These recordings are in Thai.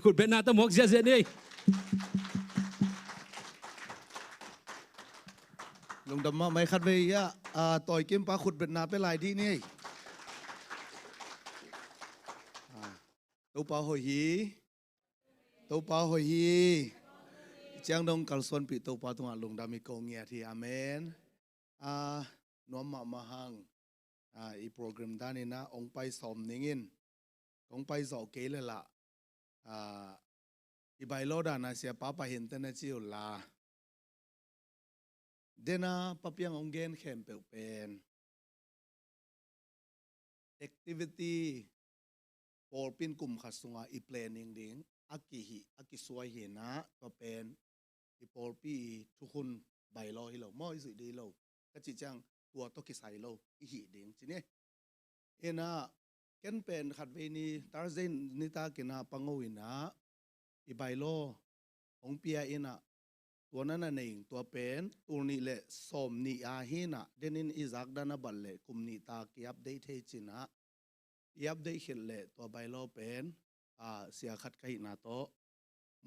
ขุดเป็นนาตมกเสียเสียนี่ลงดำมาไม่คัดไปอ่ะต่อยเกมปลาขุดเป็นนาเป็นลายที่นี่ตัวปลาหอยฮีตัวปลาหอยฮีเจ้าดงกัลส่วนปีตัวปลาตัวลงดำมีกองเงียที่อเมนน้อมมาหังอีโปรแกรมด้านนี้นะองไปสอมนิ่งินองไปสอบเกลเลยล่ะอีใบโลดานะเสียป้าไปเห็นแต่นะจิวลาเดน่าป้าเปียงองเกนเข้มเปเป็น activity พอเป็นกลุ่มขัดสงอี planning ดิ้งอากิสวยเห็นนะก็เป็นอีพอปีทุกคนใบโลให้เราไม่สุดดีเราก็จิจังตัวตกิใส่เราอีหิดิ้งจีเนี่ยนะเกันเป็นขัดเวนีตาร์เซนนิตากินาปังวินะอีใบโลองเปียนะตัวนั้นน่ะเองตัวเป็นตัวนี้แหละสมนิอาหินะเดนินอิจักดานาบัลเล่คุมนิตากีอัปเดตให้จินะอัปเดตเห็นเละตัวใบโลเป็นเสียขัดกันนาโต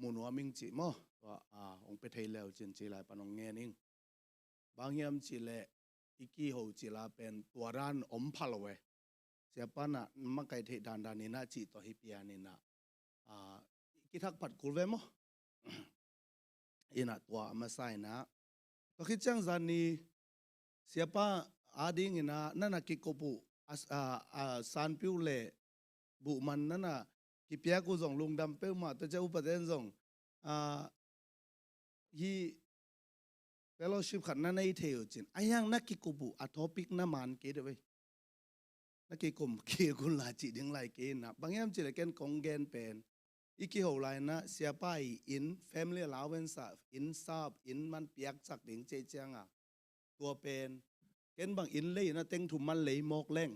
มุนวามิงจิโมตัวองไปไทยแล้วจินจิลายปนองเงี้ยนิงบางยามจิเละอีกี้หูจิลาเป็นตัวร้านอมพลเวเสียปานะมังไกเทดานดานินะจิตัวฮิปยานินะกิทักปัดกุลเวโมอินะตัวมาใส่นะก็คิดจังจันนี้เสียป้าดิ้งอินะนั่นน่ะกิโกปุสันพิวเล่บุมันนั่นน่ะกิเปียกุจงลุงดำเป้มาแต่เจ้าอุปเทนจงฮีเฟลโลชิพขันนั่นไอเทียวจินไอ้ยังนักกิโกปุทอปิกน้ำมันเกดเว้ยนักกิโกมเกี่ยวกุลาจิดึงไลเกนนะบางอย่างจิเลกันกงเกนเป็นอีกหัวไลนะเสียไปอิน family allowance อินซาบอินมันเปียกสักดิ่งเจเจียงตัวเป็นเกันบางอินเลยนะเต็งถุมันเลยหมอกแรง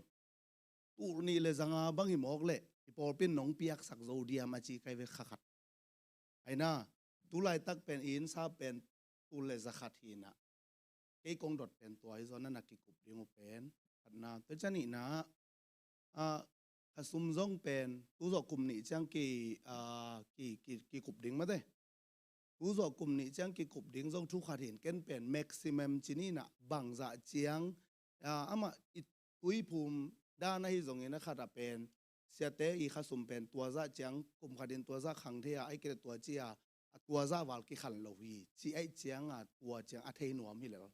ตูนี่เลยจังบางหิมอกเลยอีพอเป็นหนองเปียกสักโซเดียมาจีใครเวขัดไอ้น่ะตุไลตักเป็นอินซาบเป็นตุเลยจะขัดทีนะไอ้กงดดเป็นตัวไอ้โซนั่นนักกิกุบดิ้งเป็นขัดนะแต่จะนี่นะสุ่มซ่งเป็นผู้สอบกลุ่มนี้จังกี่กลุ่มดิ้งมาได้ผู้สอบกลุ่มนี้จังกี่กลุ่มดิ้งซ่งทุกขัดเห็นกันเป็น maximum จีนี่นะบางจะเจียงมาอุยภูมิด้านในตรงนี้นะขัดเป็นเสียเตอีขัดสุ่มเป็นตัวจะเจียงกลุ่มขัดเห็นตัวจะขังเทียไอ้เกล็ดตัวเจียตัวจะวาลกิขันโลวีจีไอ้เจียงตัวเจียงอัฐิหนวมที่เหลือ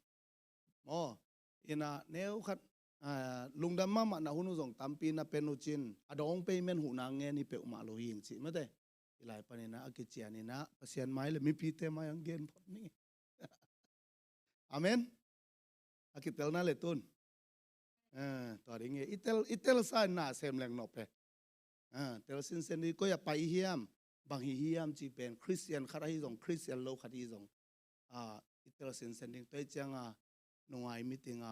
อ๋ออินะเนื้อขัดลุงดำมาหน้าหุ่นส่งตามปีน่ะเป็นอุจินอดองไปเมนหูนางเงี้ยนี่เปอมาโลหิงสิไม่ได้หลายปันนี่นะอากิจยานี่นะภาษาไม้เลยมีพีเตมายังเกินพอนี่อาเมนอากิเตลน่าเลตุนตัวนี้เงี้ยอิเตลซาหน้าเซมแรงนบเลยเตลสินเซนดีก็อย่าไปเฮียมบางเฮียมจีเป็นคริสเตียนขัดที่ส่งคริสเตียนโลขัดที่ส่งอิเตลสินเซนดิ้งตัวจังนงไอมิติง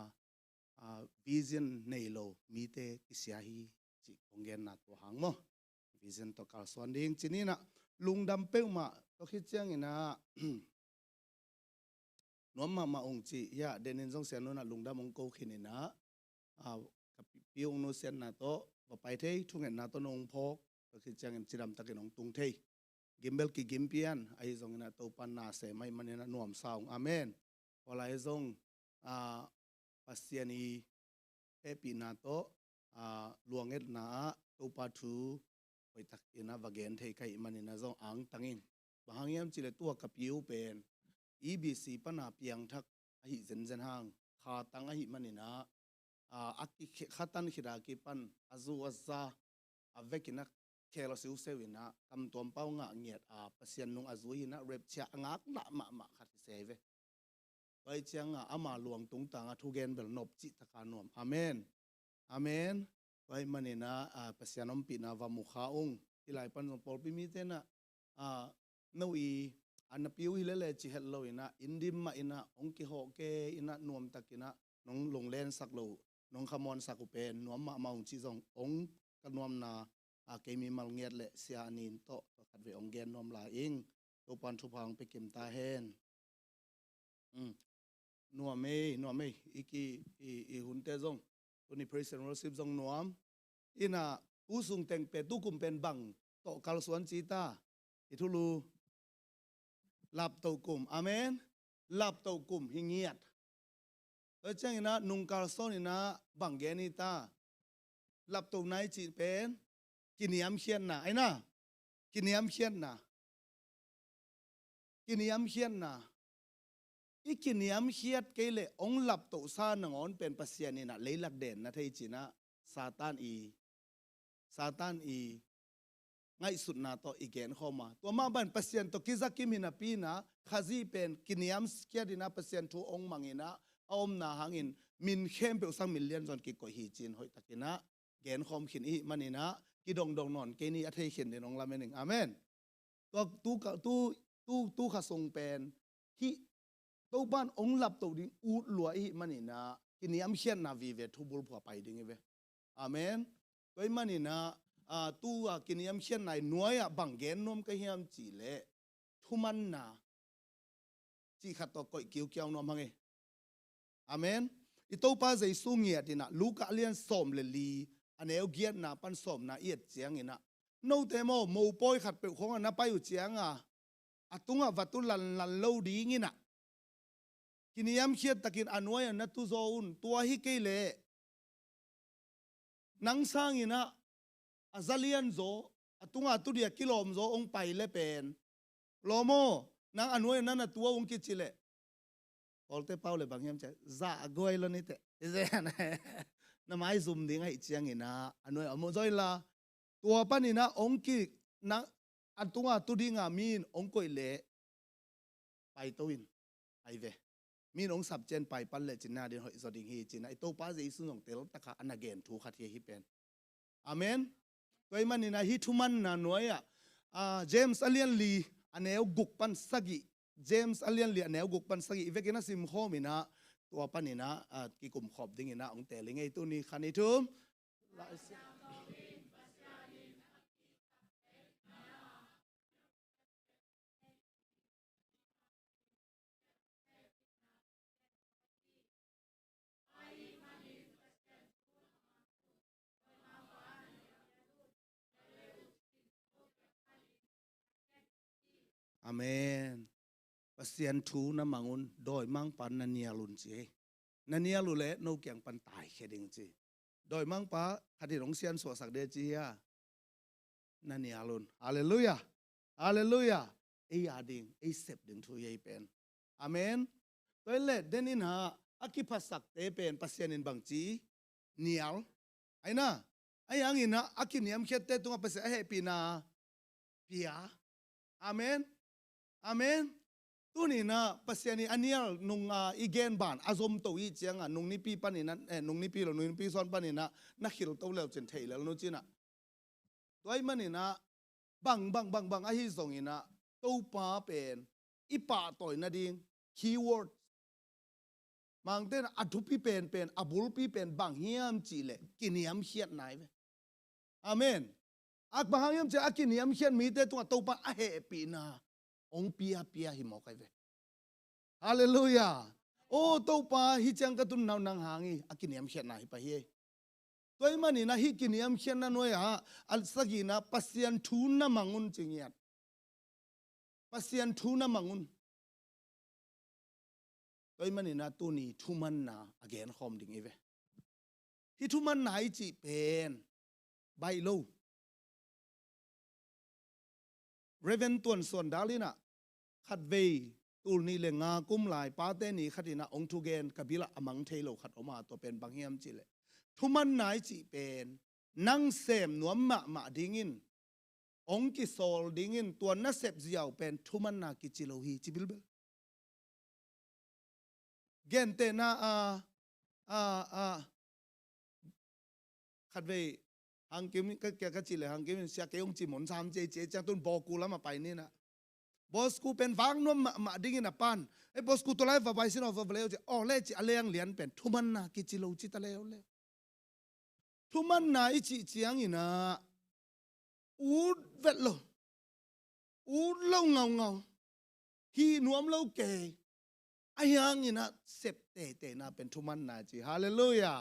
vision ในโลมีเตกิเสียฮีจิคงเงินนัดตัวหางมั้ง vision ตัวการสอนดิ้งจีนี่นะลุงดำเป้งมาตัวคิดจังอินะน้อมมาองจียาเดนินซงเสียนนะลุงดำองโกขินินะกับพี่องโนเสียนนะโตไปเทยทุ่งเงินนะตัวนงพกตัวคิดจังจีดำตะกินองตุงเทยกิมเบลกิกิมเปียนไอ้ซงนะตัวปันนาเสไม่มันนะนวมสาวอาเมนพอไล่ซงปัสยานีเอปีนาโตลวงเอ็ดนาตัวปัทูไปตักอินาบางเกนเทใครมันอินาจงอังตังอินบางอย่างจิเลตัวกับยิวเป็นEBC ปนาเปียงทักอหิเซนเซนห่างขาตังอหิมันอินาอักขัตันขิดากิปันอาจูอาซาเวกินักเคลสิวเซวินะคำตัวเป้างะเงียดปัสยานนงอาจูหินะเร็บเชียงักละมาขัดเซเวไปเชียงอามาหลวงตุงตังทุเกนเบลนบจิตกานวมอาเมนอาเมนไปมันนี่นะปัสยานอมปีนาวามุขาองที่หลายปันสมปอลปิมิเตนะนูอีอันพิวฮิเลเลจิเฮลโลอินะอินดิมมาอินะองกิโฮเกอินะนวมตะกินะน้องลงเล่นสักโลน้องขมอนสักอุเปนนวมมาองจิจงองกันนวมนาเกมีมัลเงียดเลเสียนินโตขัดเวองเกนนวมลาอิงตัวปันทุพังไปเก็มตาเฮนนัวไม่อีหุ่นเตจงตัวนี้ praise and worship จงนัวอินะผู้สูงแต่งเป็ดตู้กุมเป็นบังโตกัลสวนจีตา อิทุลูหลับเต่ากลุ่มอาเมนหลับเต่ากลุ่มหิงเงียดแล้วจังนะนุงกาลโซนี่นะบังเกนิตาหลับเต่าไหนจีเป็นกินยำเขียนนะไอ้นะกินยำเขียนนะกินยำเขียนนะอีกินยำเขียดเกลเลองหลับเต่าซาหนังอนเป็นปัสยานี่นะเลยหลักเด่นนะที่จีนะซาตานอีง่ายสุดนะต่ออีเกนเข้ามาตัวมาบันปัสยานตัวกิจักกิมินาปีนะขจีเป็นกินยำเขียดินะปัสยานทูองมังอินะอมนาหางินมินเข้มเปสังมิลเลียนจนกิโกฮีจีนหอยตะกินะเกนคอมขินอีมันนี่นะกิดงนอนเกนี่อัธยเขียนในนองละเมนึงอาเมนตู้ขส่งเป็นที่ตู้บ้านองหลับตัวดิ้งอูดลัวอีมันนี่นะกินยำเขียนนาวีเวทุบุลผัวไปดิ้งเวอาเมนตัวมันนี่นะตู้กินยำเขียนในหน่วยบังเกนนมก็เฮียมจีเล่ทุมันนะจีขัดตัวก่อยเกี่ยวนอมฮังเออาเมนอีตัวป้าใจสู้เงียดนะลูกเลียนสมเลลีอันนี้เอาเกียรนะปันสมนะเอียดเจียงอินะโน้ตเตโมมูปอยขัดเปลวของอันนั้นไปอยู่เจียงตุงวัตถุลันเล่าดีงี้นะกินยำเขียดตะกินอันไว้อันนั้นตุโซอุนตัวฮิเกเลนังสร้างอินะอาซาเลียนโซตุงตุเดียกิโลมโซองไปเลเป็นโลโมนังอันไว้นั้นตัวองกิจิเลพอลเตเป้าเลยบางอย่างจะซาโกยลนี่เตะเจนะน้ำไม้ซุ่มดิ้งให้เจียงอินะอันนู้นอโมจอยละตัวปันอินะองกินังอันตุดิ้งมีนองก็เละไปตัวอินไอเวมีนองสับเจนไปปันเละจินนาเดินหอยสดิ้งฮีจินไอตัวป้าจะอิสุนองเตลตะขาอันนักเกนถูกขัดเยฮิเป็นอาเมนตัวมันอินะฮิทุมันนะหน่วยเจมส์อเลียนลีอันเนวกุกปันสกิเจมส์อเลียนลีอันเนวกุกปันสกิอีเวกินะซิมโฮมินะตัวปันนี่นะกิกุมขอบดิ้งนะองเตลิงไอตัวนี้ขันอีทุ่มอาเมนปัสยันทูน้ำมังอุนโดยมังปันนันเนียลุนจีนันเนียลุเละโนเกียงปันตายแค่ดิ่งจีโดยมังปะคดีหลงเซียนสวสักเดจียนันเนียลุนฮาเลลูยาฮาเลลูยาไอ้ยาดิ่งไอ้เสพดิ่งทุยเป็นอาเมนตัวเล็ดเดนินฮะอากิพัสักเตเป็นปัสยันินบังจีเนียลไอ้น่ะไอ้ยังอินะอากิเนียมเขียนเตตัวปัสยันเฮปีนาเปียอาเมนอาเมนตัวนี้นะปัสยานีอันนี้นุ่งอีเกนบานอาซมตัวอีเจียงนุ่งนิปีปันนี่นั้นนุ่งนิปีหรือนุ่งนิปีซ้อนปันนี่นะนักขิลตัวเลี้ยวเจนเทยแล้วนู้นจีน่ะตัวไอ้มันนี่นะบังไอ้ที่ส่งนี่นะตัวป้าเป็นอีป้าต่อยนะดิ้งคีย์เวิร์ดบางเต้นอัตุปีเป็นอับุลปีเป็นบางเฮียมจีเล่กินยำเขียดไหนเว้อาเมนอักบางเฮียมจะอักกินยำเขียดมีแต่ตัวป้าเฮปีนาองเปียหิมอกไอเวฮาเลลูยาโอ้ตัวป้าฮิจังกระตุนนาวนังหางีอากินยำเขียนไหนไปเฮตัวมันนี่นะฮิกินยำเขียนนั่นไว้ฮะอัลสกีนะปัสยันทูนน้ำมังุนจริงยัดปัสยันทูนน้ำมังุนตัวมันนี่นะตัวนี้ทุมันนะอเกนคอมดิ่งไอเวฮิทุมันไหนจีเป็นใบโลเรเวนตัวนส่วนดาลินะขัดเวตูนี่เลงากุมลายป้าเตนี่ขัดนะองทุเกนกับบิละอมังเทโลขัดออกมาตัวเป็นบางเฮียมจิเลทุมันไหนจีเป็นนังเสมหนวมมาดิ้งินองกิโซลดิ้งินตัวนักเสพเจียวเป็นทุมันนากิจิโลฮีจิบิลเบลเกนเตนะขัดเวฮังกิมก็แกก็จิเลยฮังกิมเสียเกยงจิหมอน3 เจจังตุนบอกกูแล้วมาไปนี่นะบอสกูเป็นฟังน้มมาดิ้งนะปันไอ้บอสกูตัวไล่ฟ้าไปสินอฟ้าไปเลยจะอ๋อเล่จิอะไรยังเลียนเป็นทุมันนะกิจิโลจิตะเลวเลยทุมันนะอิจิเจียงอินะอูดเวทโลอูดเล่าเงาฮีนวมเล่าเกยไอ้ยังอินะเสพเตนะเป็นทุมันนะจิฮาเลลูยา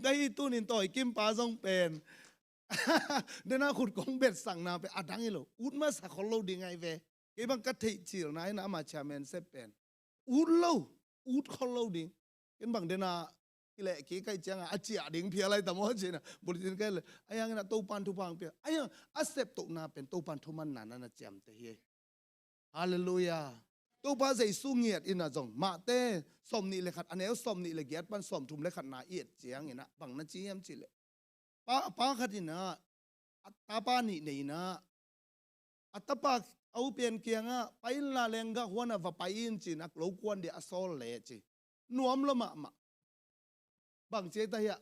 ก็อีตุนินต่อยกิมปาซงเป็น เดน่าขุดกงเบ็ดสั่งนาไปอัดดังอีโลอุดมาสักคนโลดีไงเวเก็บังกัดเทจิลนายนะมาชาเมนเซเป็นอุดโลอุดคนโลดีเห็นบางเดน่ากิเลกี่ใกล้จังอาเจียดิ่งเพียอะไรแต่มอจีนะบุริจินกันเลยไอ้ยังนะตู้ปันทุพังเพียไอ้ยังอาเซปตุนาเป็นตู้ปันทุมันนานะเจียมเตะเฮฮาเลลูยาตู้ปันใจสู้เงียดอินะจงมาเต้สมนี่เลยขัดอันนี้สมนี่เลยเกียรปันสมทุมเลยขัดนาเอียดเจียงเห็นนะบางนั่นจียมจีเลยป้าขัดอินะตาป้านี่เนี่ยนะอัตป้าเอาเปลี่ยนเกียงอ่ะไปลาเลงกะหัวน่ะว่าไปอินจีนักโลกวนเดียอโซเลจีนวมละมาบางเจตายะ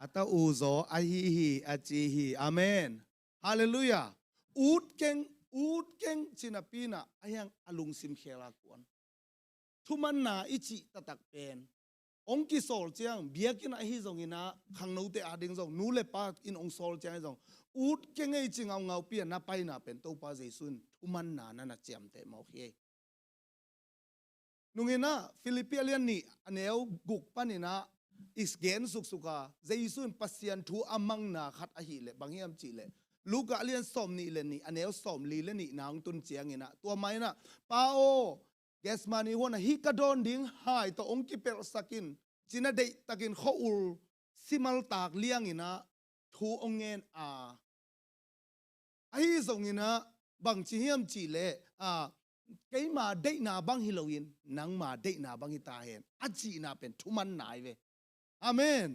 อัตอูโซอาฮีอาจีฮีอาเมนฮาเลลูยาอูดเก่งจินาปีน่ะอายังอลุงซิมเคลากวนทุมันนาอิจิตะตักเป็นองกิโซลเจียงเบียกินไอฮิซงอินะขังนูเตอาดิงซงนูเลปาอินองโซลเจียงซงอูดเก่งไอจิงเอาเงาเปียนนาไปน่ะเป็นตัวปาเจซุนทุมันนานั่นน่ะเจียมเตมอเคนุงอินะฟิลิปปิเลียนนี่อันเอวกุกปานินะอิสเกนสุกาเจซุนปัสยันทูอามังนาขัดอหิเลบางเฮียมจีเลลูกะเลียนสมนี่เลนี่อันเอวสมลีเลนี่นางตุนเจียงอินะตัวไม่นะปาโอเกสมานีวันฮิกาดอนดิ้งหายตัวองค์กิเปลสักินจินาเดตะกินข้ออุลซิมัลตากเลี้ยงอินะทูองเงินไอ้ส่งอินะบางจีเฮียมจีเลไกมาเดนาบางฮิโลวินนังมาเดนาบางฮิตาเห็นอาจีนาเป็นทุมันนายเวอาเมน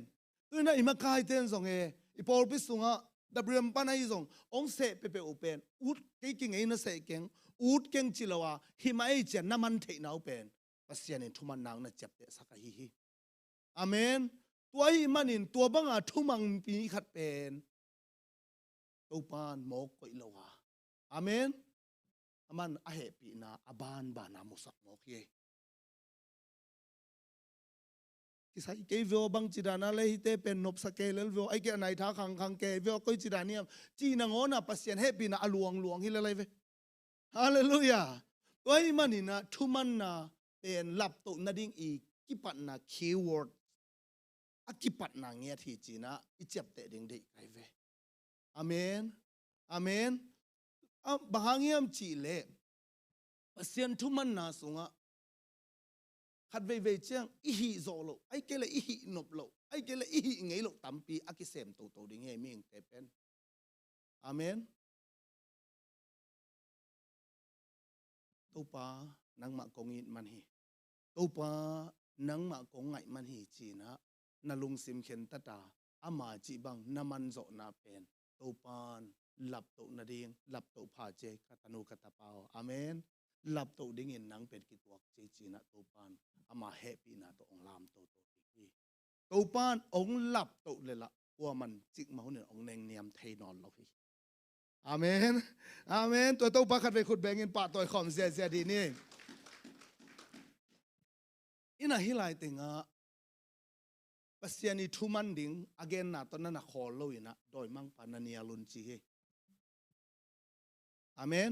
ตัวนั้นอิมากายเต้นส่งอีพอลพิสุงะดับเบิลปันไอ้ส่งองเสเปเปโอเปนอุดไกกิงไอ้นั่นเสเก่งอูดเก่งจิลาวาหิมาไอเจนน้ำมันเทน่าเป็นปัสยานินทุมันนางน่ะจับเตะสักฮีอาเมนตัวหิมานินตัวบังอาทุมังปีขัดเป็นตัวปานโมกอยลาวาอาเมนอามันอาเหปีนาอาบานบานามุสักโมกเยกิสัยเกย์วิวบังจิดานาเลยเตเป็นนบสเกลวิวไอเกย์ไหนท้าขังเกย์วิวก็จิดานี่จีนางอน่ะปัสยานเฮปีนาอลวงฮิเลอะไรเวฮาเลลูยาตัวอิมันนี่นะทุมันนะเป็นลับตุนาดิ้งอีกิปัตนะคีย์เวิร์ดอากิปัตนะเงียที่จีนะอิจับเตดิ้งได้ไกเวอาเมนอาเมนบางอย่างจีเล่ปัสยันทุมันนะสุงะขัดเวเจียงอิฮิโซโลไอเกลอิฮินบโลไอเกลอิฮิเงยโลตัมปีอากิเซมโตดิ้งเฮมิงเตเป็นอาเมนตัวปานังมากงอินมันฮีตัวปานังมากงไงมันฮีจีนะนาลุงซิมเข็นตาตาอามาจีบังนามันโจนาเป็นตัวปานหลับตัวนาดิงหลับตัวพาเจกัตนูกัตปาวอาเมนหลับตัวดิ้งอินนังเป็นกิตัวเจจีนะตัวปานอามาเฮปีนะตัวองลามตัวดีตัวปานองหลับตัวเลยละว่ามันจิกมาเนี่ยองเนงเนียมเทนอนเราพี่อาเมนอาเมนตัวตู้ปักขัดไปขุดแบงเงินป่าตัวขอมเสียดีนี่อินะฮิไลติงะปัสยานิทุมันดิงอเกนนาตอนนั้นขอโลยนะโดยมังปานานียลุนจีเฮอาเมน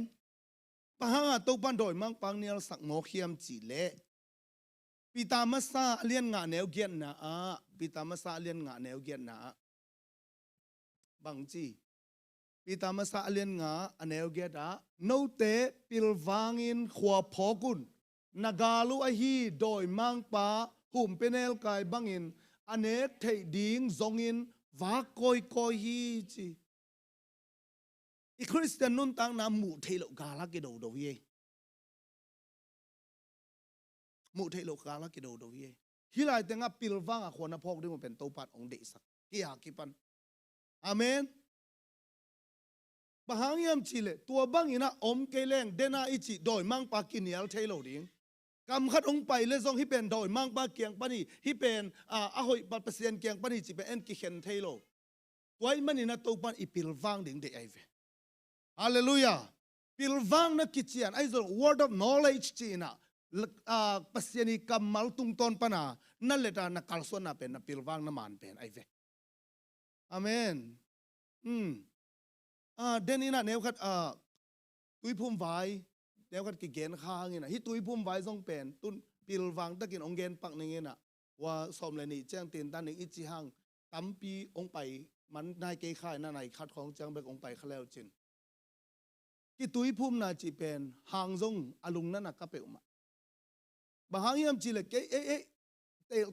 ปะฮะตัวปันโดยมังปังเนียลสักโมเขียมจีเล่ปิตามาซาเลียนงาแนวเกียนนะปิตามาซาเลียนงาแนวเกียนนะบางจีปีตามาซาเลียนงาอันเอวเกดาโนเตปิลวางินขวบพอกุนนากาลูอาฮีโดยมังปาหุ่มเป็นเอลกายบังอินอันเนเทดิ้งซงอินวากคอยฮีจีอีคริสเตียนนุนตังน้ำมุเทโลกาลกิโดโดเยมุเทโลกาลกิโดโดเยฮิไลแต่งปิลวางขวานพอกด้วยมันเป็นตัวปัดองเดสักกิยากิปันอาเมน bahang yam chile tua bang ina ke leng dena ichi doi mang pa kinial thailo ding kam khat ong pai le zong hi pen doi mang pa kyang pani hi pen a hoi pa pasien kyang pani chi pe en ki khen thailo toy manina to pan ipil wang ding de ai ve hallelujah pil wang na kichian ai zo word of knowledge chi na pasiani kamal tung ton pana na leta na kalson na pen na pil wang na man pen ai ve amen den ina neu khat tui phum vai neu khat ki gen khang ina hi tui phum vai zong pen tun pil wang takin ong gen pak ning ina wa som le ni chang tin tan ning ichi hang tampi ong pai man nai ke khai na nai khat khong chang bek ong pai khaleo chin ki tui phum na chi pen hang zong alung na na ka pe ma ba hang yam chi le ke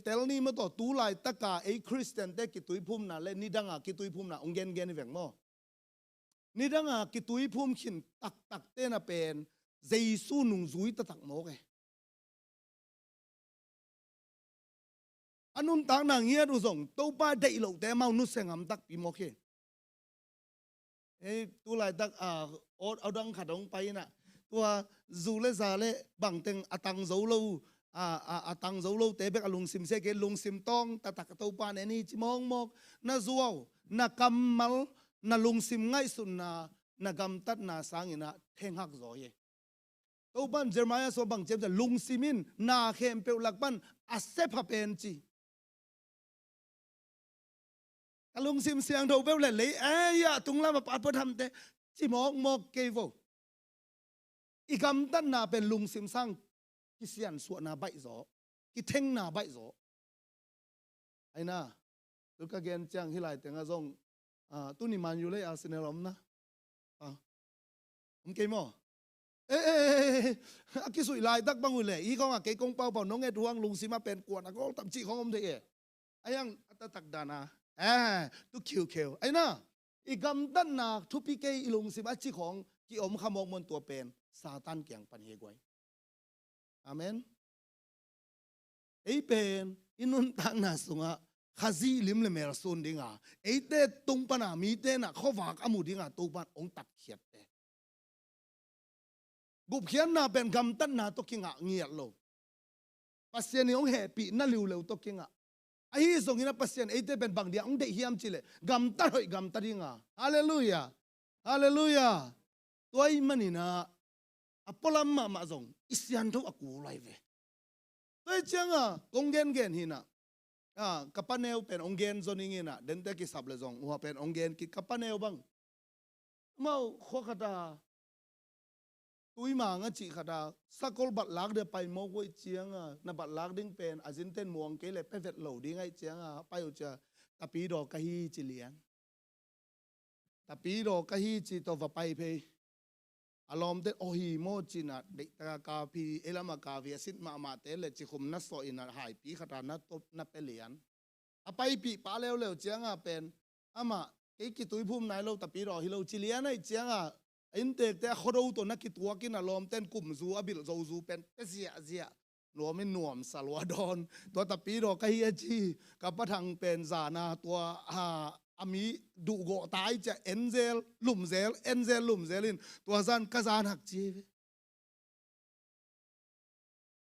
tel ni ma to tu lai taka Christian te ki tui phum na le ni danga ki tui phum na ong gen gen veng mo ni danga ki tui phum khin tak te na pen Giêsu nung zui ta tak mo ke anun tang na ngia du zong to pa dei lo te mau nu sengam tak pi mo ke tu lai tak odang khadong pai na tua zu le za le bang teng atang zo lo atang zo lo te bek alung sim se ke lung sim tong ta tak to pa ne ni chi mong mok na zuaw na kamal na lung sim ngai sun na gam tat na sang ina theng hak zo ye to ban Jeremiah so bang chem lung simin na khem pe lak ban asep ha pen chi lung sim siang đầu bêu là lấy ya tung la mà pa tham te chỉ mok ke vô i gam tan na pen lung sim sang ki sian su na bai zo ki theng na bai zo ai na tu ka gen chang hi lai tenga zong tu ni man yu le Arsenal om na ke mo ki sui lai tak bang le i kong ke kong pau pau no nge duang lung sim ma pen kwa na ko tam chi khong om de ayang tak dana tu kiu ai na i gam tan na thu pi ke ilung sim a chi khong ki om khamok mon tua pen Satan kyang pan he goi amen ei pen inun tang na sunga khazi lim le mer sun dinga ei te tung pana mi te na khowak amu dinga to pan ong tak khiat te gup khian na pen gam tan na to kinga ngiat lo pasien ong happy na liu lo to kinga ai zong ina pasien ei te ben bang dia ong de hiam chile gam ta hoi gam ta dinga hallelujah hallelujah toy manina apolam ma zong isian tho aku lai ve toy changa konggen gen hina kapaneu pen onggen zoning ina den te ki sab le zong wa pen onggen ki kapaneu bang mau kho khata tui ma nga chi khata sakol bat lak de pai mo ko chianga na bat lak ding pen azin ten muang ke le pe vet lo ding ai chianga pai u cha tapi do ka hi chi lian tapi do ka hi chi to va pai pe alom te ohi mo china de ta ka pi elama ka vi sit ma te le chi khum na so ina hai pi khata na top na pe lian apai pi pa leo chianga pen ama ke ki tui phum nai lo tapi do hi lo chi lian ai chianga in tek te khodo to na ki tua kin alom ten kum zu abil zo zu pen te zia nuam in nuam salwadon to tapi do ka hi chi ka pathang pen zana to ami du go tai cha enzel lum zelin to zan ka zan hak chi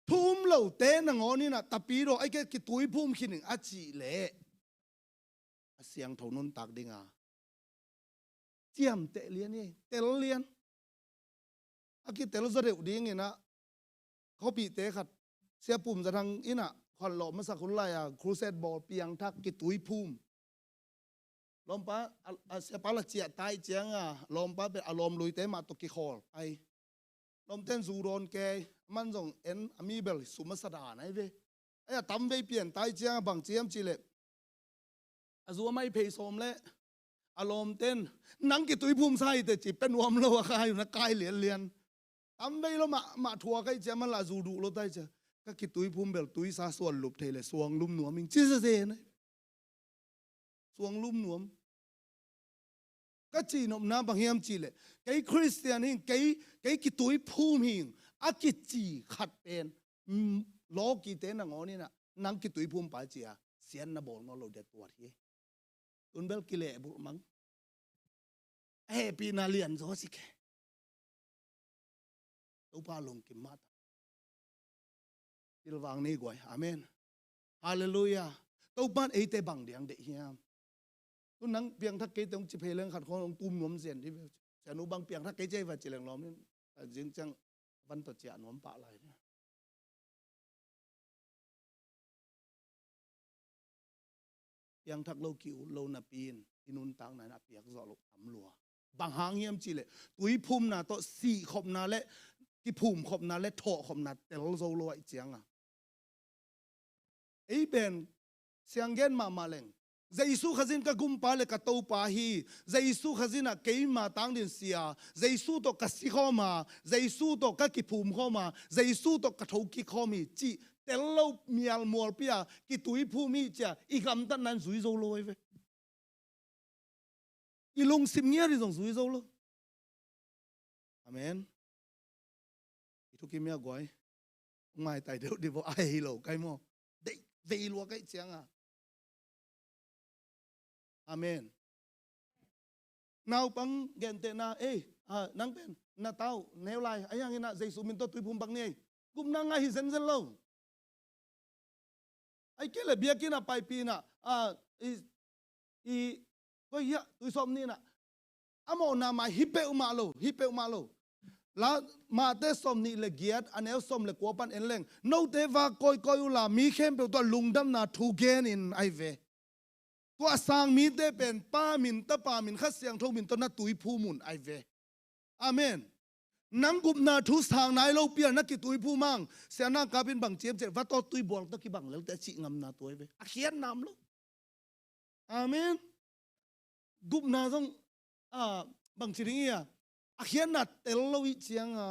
phum lo te na ngoni na tapi do ai ke ki tui phum khin a chi le siang thonun tak dinga chiam te lian ni tel lian aki tel zo de ding ina khopi te khat sia pum za thang ina khon lo ma sa khun la ya crusade ball piang thak ki tui phum lompa sia pa la chia tai chianga lompa be alom lui te ma to ki khol ai lom ten zu ron ke man jong en ami bel suma sa da nai ve ai tam ve pian tai chianga bang chiam chi le azu mai pe som le alom ten nang ki tui phum sai te chi pen wam lo kha yu na kai lian am ve lo ma thua kai che man la zu du lo tai cha ka ki tui phum bel tui sa suan lup the le suang lum nuam ming chi se ne suang lum nuam ka chi nom na bang hiam chi le cái Christian hin cái ki tui phum hin a ki chi khat pen lo ki te na ngoni na nang ki tui phum pa chi a sian na bol ngo lo de tuat hi un bel ki le bu mang happy na liền gió gì kì tàu pa lồng kim mát til vang này gọi amen hallelujah tàu pa ấy te bằng điện để hiam tu nắng piang thắc cái tông chụp hệ lên khát con tum nóm diện đi sẽ nu băng piang thắc cái chơi và chỉ leng lóm nên riêng chăng văn tổ trẻ nóm bạ lại piang thắc lâu kiu lâu na pin inun tang này na piak gió lục ấm lùa bằng hàng hiam chỉ lệ túi phum na to xì khop na lệ cái phum khop na lệ thọ khop na tel dâu loi chiang à ấy bên siang gen mà leng Giêsu khazin ka gumpa le ka to pa hi Giêsu khazina ke ma tang din sia Giêsu to ka si kho ma Giêsu to ka ki phum kho ma Giêsu to ka thau ki kho mi chi tel lo mial mol pia ki tui phu mi cha I gam tan nan zui zo loi ve I lung sim nia ri zong zui zo lo amen I thu kim ya goi mai tai deu di vo ai lo kai mo dei ve lo kai chiang à amen nào bằng gen te na nang pen na tao neo lai ayang ina Giêsu min to tui phum bang nei gum na nga hi zen zen lo ai ke le bia kina pai pi na I ko ya tui som ni na amo na ma hi pe ma lo la ma te som ni le giat anel som le ko pan en leng no te va koi la mi khem pe to lungdam na thu gen in ai ve tua sang mi te pen pa min ta pa min khát siang thâu min to na tui phu mun ai ve amen nang gup na thu sang nai lo pia na ki tui phu mang sia na ka bin bang chem che va to tui bol to ki bang lel te chi ngam na tuai ve a khian nam lo amen gup na dong bang chi ring ya a khian na tel lo I chiang a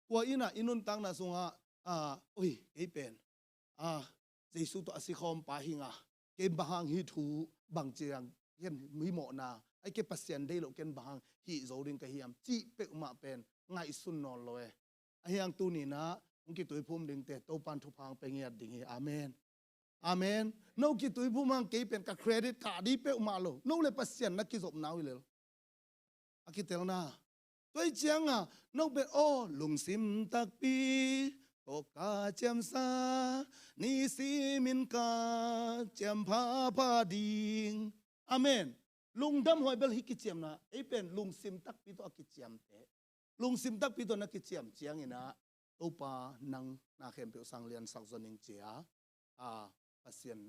tua ina inun tang na sunga oi ei pen Giêsu to asi khom pa hinga cái bahang hi thu bằng chiang hiền mi mọ na ai cái pasien đây lộ cái bahang hi zo ding cái hiam chi pe ma pen ngai sun non loe ai yang tu ni na ung ki tui phum ding te to pan thu phang pe nge ding hi amen amen no ki tui phum mang ke pen ka credit card di pe ma lo no le pasien na ki zop naw le a ki tel na toi chiang a no pe lung sim tak pi to ka chem sa ni si min ka chem pa ding amen lung dam hoi bel hi ki chem na e pen lung sim tak pi to ki chem te lung sim tak pi to na ki chem chiang ina to pa nang na khem pe sang lian sak zoning chia pasien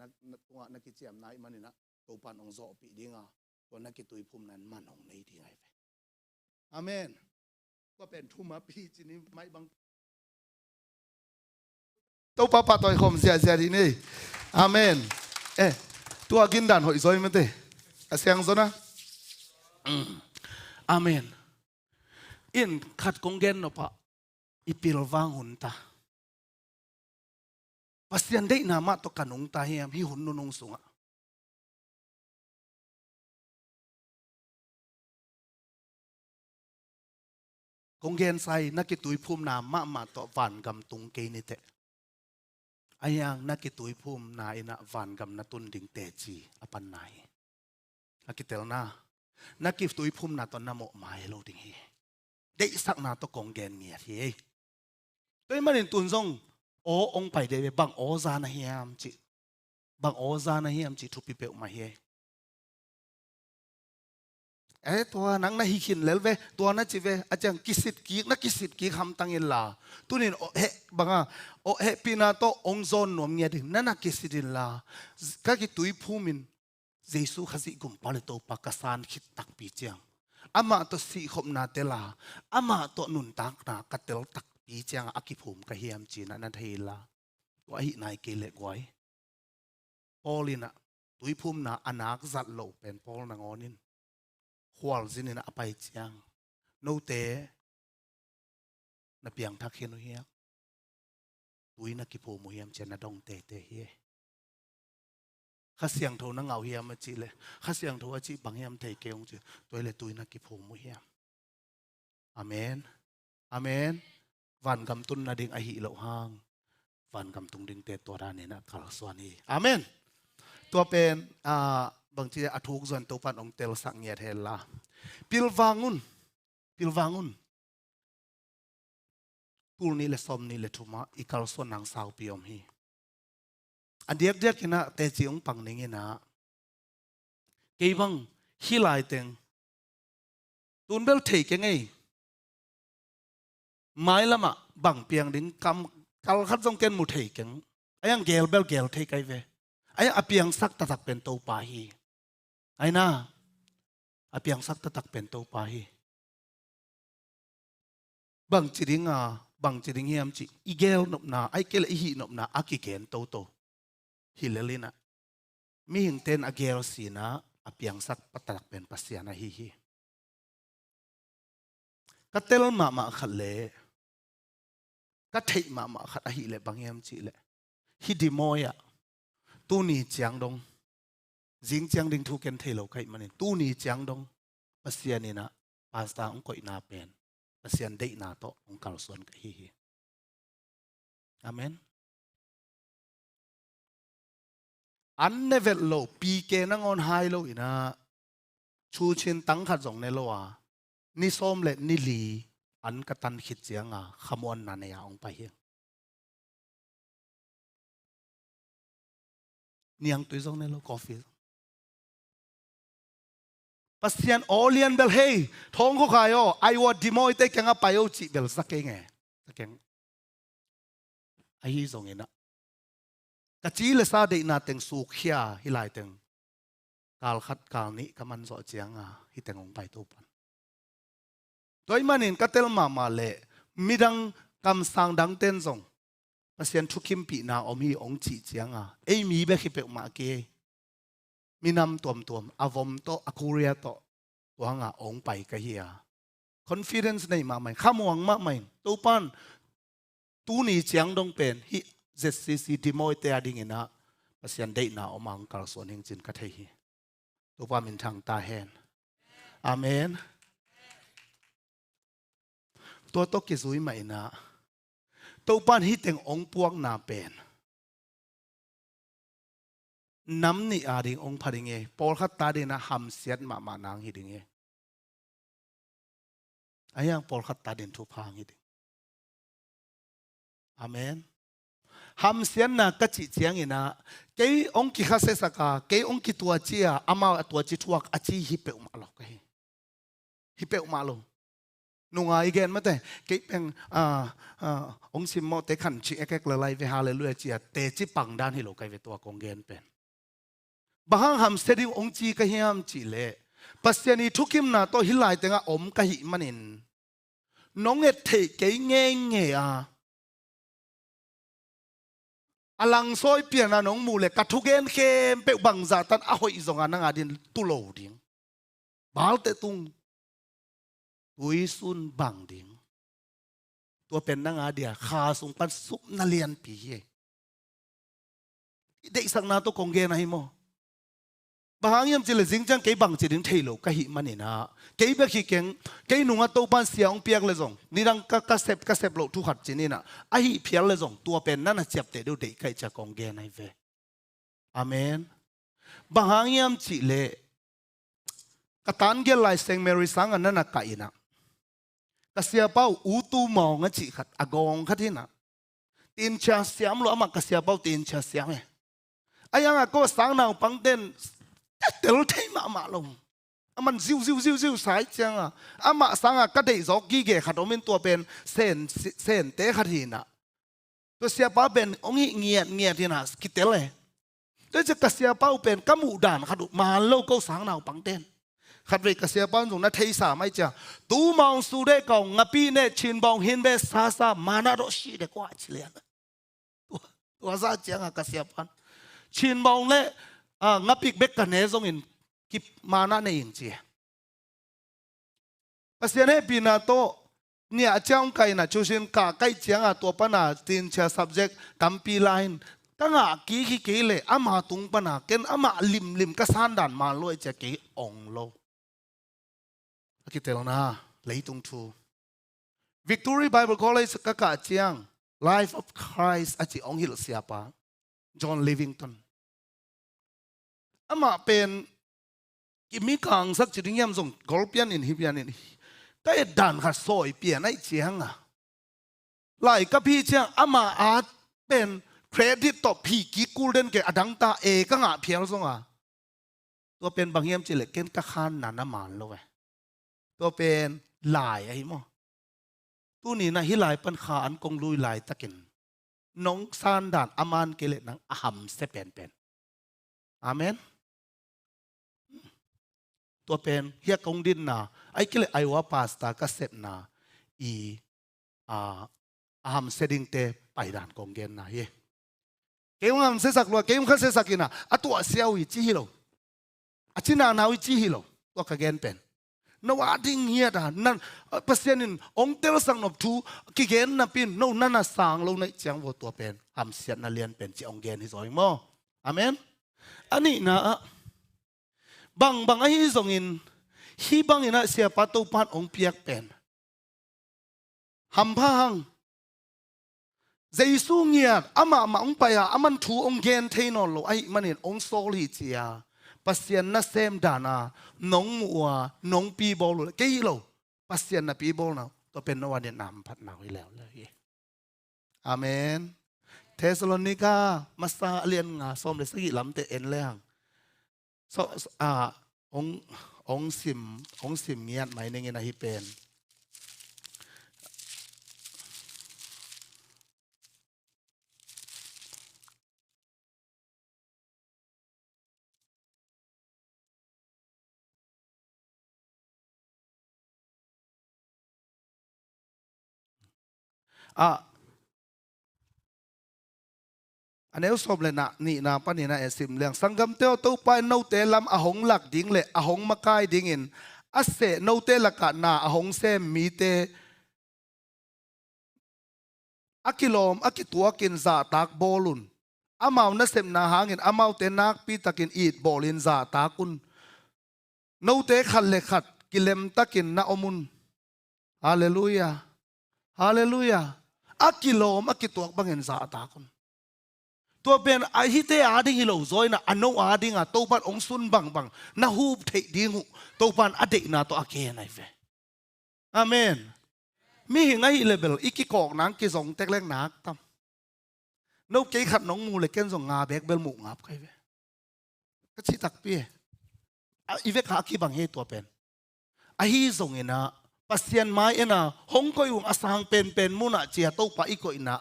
na ki chem na manina to pan ong zo pi dinga to na ki tui phum nan man ong nei ding ai ve amenก็เป็นทุมาพี่จีนี้ไม่บังtàu pa pa toi khom sia đi này amen tua gin dan hội rồi mới thế asiang zona amen in khat kong gen no pa ipil wang hun ta pasian dei nama to kanung ta hiam hi hun nung sunga kong gen sai na ki tui phum na ma to van gam tung ke ni te ayang na ki tui phum na ina van gam na tun ding te chi apan nai akitel na ki tui phum na to na mo mai lo ding hi dei sak na to kong gen ngia hi toi manin tun zong ong pai de bang za na hiam chi bang za na hiam chi thu pi pe ma hi tua nang na hi khin lel ve tua na chi ve achang kisit ki ham tang in la tunin banga pina to ong zon nom nge ding na kisit in la ka ki tui phumin Giêsu khazi gum pale to pakasan khit tak pi chiang ama to si khom na te la ama to nun tak na ka tel tak pi chiang aki phum ka hiam chi na thei la to hi nai ke le gwai Paulina tui phum na anak zat lo pen Paul na ngonin khwal zin na apai chiang no te na piang thak hian hiak tui na ki phu mu hiam chen na dong te hi khasiang tho na ngau hiam chi le khasiang tho chi bang hiam thei keong chi toi le tui na ki phu mu hiam amen amen van gam tun na ding a hi lo hang van gam tung ding te to ra ne na kal swani amen to pen bang chi athuk zon to pan ong tel sang nge thel la pilwangun tul ni le som ni le thuma ikal son nang sau piom hi adiak diak kina te chi ong pang ning ina ke bang hi lai teng tun bel thei ke ngei mai lama bang piang ding kam kal khat jong ken mu thei keng ayang gel bel gel thei kai ve ay apiang sak tatak pen to pa hi ay na apiang sak tatak pen to pa hi bang chiding hiam chi igel nop na ai kel hi nop na aki ken to hilelina mi hing ten agel sina apiang sak patak pen pasiana hi katel ma khalle ka thei ma khat a hi le bangiam chi le hi di moya tu ni chiang dong jing chiang ding thu ken thei lo kai manin tu ni chiang dong pasianina pasta ong koi na pen pasian dei na to ong kal son ka hi amen an nevel lo pi ke nang on hai lo ina chu chin tang khat jong ne lo a ni som le ni li an ka tan khit chianga khamon na ne ya ong pa hi niang tu jong ne lo coffee pasian olian bel hey thong ko khayo ai wa dimoi te kenga payo chi bel sakenge sakeng ai jong ina ka chi le sa de na teng su khia hilai teng kal khat kal ni kaman zo chianga hi teng ong pai to pan toy manin ka tel ma le midang kam sang dang ten zong pasian thukim pi na om hi ong chi chianga ei mi be khi pe ma ke minam tuam avom to akuria to wanga ong pai ka hi confidence nei ma mai khamuang ma mai to pan tu ni chiang dong pen hi zcc dimoi te ading ina pasian dei na omang kal son hing chin ka thei hi to pa min thang ta hen amen to ki zui mai na to pan hi teng ong puak na pen nam ni ading ong pharing e por khat ta de na ham siat ma nang hi ding e ayang por khat ta den thu phang hi ding amen ham sian na ka chi chiang ina ke ong ki kha se saka ke ong ki tua chia ama tua chi thuak achi hi pe ma lo ka hi pe ma lo nunga igen mate ke peng ong sim mo te khan chi ek la lai ve hallelujah chia te chi pang dan hi lo kai ve tua kong gen pen bahang ham setting ong chi ka hiam chi le pasiani thukim na to hilai tenga om ka hi manin nong et the ke nge alang soi pian na nong mu le ka thugen khem pe bang za tan a hoi zonga na nga din tu lo ding bal te tung ui sun bang ding tua pen na nga dia kha sung pan sup na lian pi he dei sang na to kong ge na hi mo bahang yam chile jing chang ke bang chi ding thei lo ka hi manina ke ba khi keng ke nunga to pan siang piak le zong ni rang ka sep lo thu khat chinina a hi phial le zong tua pen na na chep te do dei kai cha kong ge nai ve amen bahang yam chile katan ge lai seng mary sang an na ka ina kasia pau u tu mong a chi khat agong khathina tin cha siam lo ama kasia pau tin cha siam e ayang a ko sang nang pang ten tel thei ma lo aman ziu sai chang ama sanga ka dei zok gi ge khatomin tua pen sen te khathina to sia pa ben ongi ngiat hina kitel e to cha kasia pau pen kamu dan khadu ma lo ko sang nang pang ten khát về cái xe bán dùng nó thấy sao mấy cha tú mong su đấy còn ngập pi nè chín bong hin bé sa mà nó đó xí để qua chỉ liền tua ra chẳng à cái xe bán chín bong nè ngập pi bé cái này giống in kịp mà nó này in chi cái xe này pin à to nia chang cái na chú xin cả cái chẳng à tua pan à tin cha subject cam pi line tăng à kí lệ ama tung pan à ken ama lim cái san đàn mà lôi cha kí ong lo kitel na leitung thu Victory Bible College kaka chiang Life of Christ achi ong hil siapa John Livington ama pen กิมีกังสักจุดยามส่งกอลเปียนอินฮิเปียนอินแต่ดันขัดซอยเปลี่ยนไอ้เจียงอะหลายกับพี่เจียงอามาอาจเป็นเครดิตต่อพี่กิกูเดนเกอดังตาเอก็งะเพียงส่งอะตัวเป็นบางเยี่ยมจิเล็กเก้นกะขานนันน้ำมันเลยตัวเป็นหลายไอ้หมอตัวนี้นะฮิลายปัญหาอันกงลุยหลายตะกินน้องซานด่านอามันเกล็ดนังอาหัมเสเป็นอาเมนตัวเป็นเฮียกงดินนะไอ้เกล็ดไอวาพาสตากระเซ็บนะอาหัมเซดิงเตไปด่านกงเกนนะเย่เกี่ยวกับเสสักลัวเกี่ยวกับเสสักินะอัตัวเสียวอิจิฮิโลอาชินานาวิจิฮิโลตัวกเกนเป็นนวาดิ้งเฮียดานั่นเปอร์เซ็นต์องเตลสังนบทูกิเกนนับปินโน่นนั่นน่ะสังเราในเจียงวัวตัวเป็นหำเสียนนาเลียนเป็นจีองเกนฮิซอยมออาเมนอันนี้นะบางไอ้ฮิซงอินฮีบางอินะเสียปัตตุปันองเปียกเป็นหำพังเจสูเงียดอามาองไปอามันทูองเกนเทนอลโลไอ้มันเห็นองโซลิเจียปัสยานะเซมดานาน้องมัวน้องปีบอลเลยกี่โลปัสยานะปีบอลนะตัวเป็นนวันเดียนำพัดนาไว้แล้วเลยอาเมนเทสโลนิกามาซาเลียนงาส้มเลยสักกี่ลำเตเอ็นแรงองสิมเงียดไหมในเงินอะไรเป็นอันนี้สอบเลยนะนี่นะปนี่นะเอสิมเลียงสังกัมเตียวตู้ไปโนเตลำอหงหลักดิ้งเลยอหงมากายดิ้งอินอาเสโนเตลักนาอหงเซมมีเตอากิโลมอากิตัวกินซาตากบอลุนอาเมานะเซมนาหางินอาเมาเตนักปีตะกินอีดบอลินซาตากุนโนเตขัดเลขัดกิเลมตะกินนาอมุนฮาเลลูยาฮาเลลูยาอากิโลมอากิตัวบังเงินซาตากุนตัวเป็นไอฮิเตอาดิ้งฮิโลซอยนะอันโนอาดิ้งอ่ะตัวปันองซุนบังนะฮูบเทดิ้งตัวปันอเดนะตัวอาเกนไอเฟอาเมนมีหิงไอเลเบลอีกิกอกนังกิสงเต็กเล็กนักตั้มนกเกยขัดน้องมูเลยเก้นส่งงาเบกเบลหมูงับใครเฟก็ชิตักเปียอีเวกขาคีบังเฮตัวเป็นไอฮิส่งเองนะปัสเซียนไม้เองนะฮงก็อยู่อาสังเป็นมุนะเจียตัวปะอีกอีนะ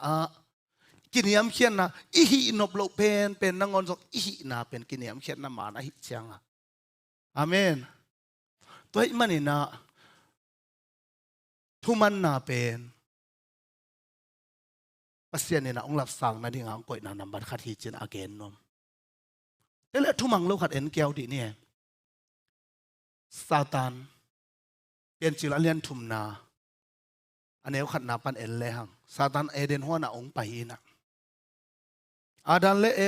กินยำเขียนนะอีหินบโลเป็นนางอนสกอีหินะเป็นกินยำเขียนน้ำมันอิเชียงอาเมนตัวมันนี่นะทุมันนาเป็นปัสเซียนนี่นะองหลับสั่งนะที่งานก่อยนะนำบัตรขัดที่จินอาเกนนมแต่ละทุมังโลขัดเอ็นเกียวดีเนี่ยซาตานเป็นจิลเลียนทุมนาอันนี้ขัดนาปันเอ็นเลยฮังซาตานเอเดนหัวนาองไปนะอาดันเลเ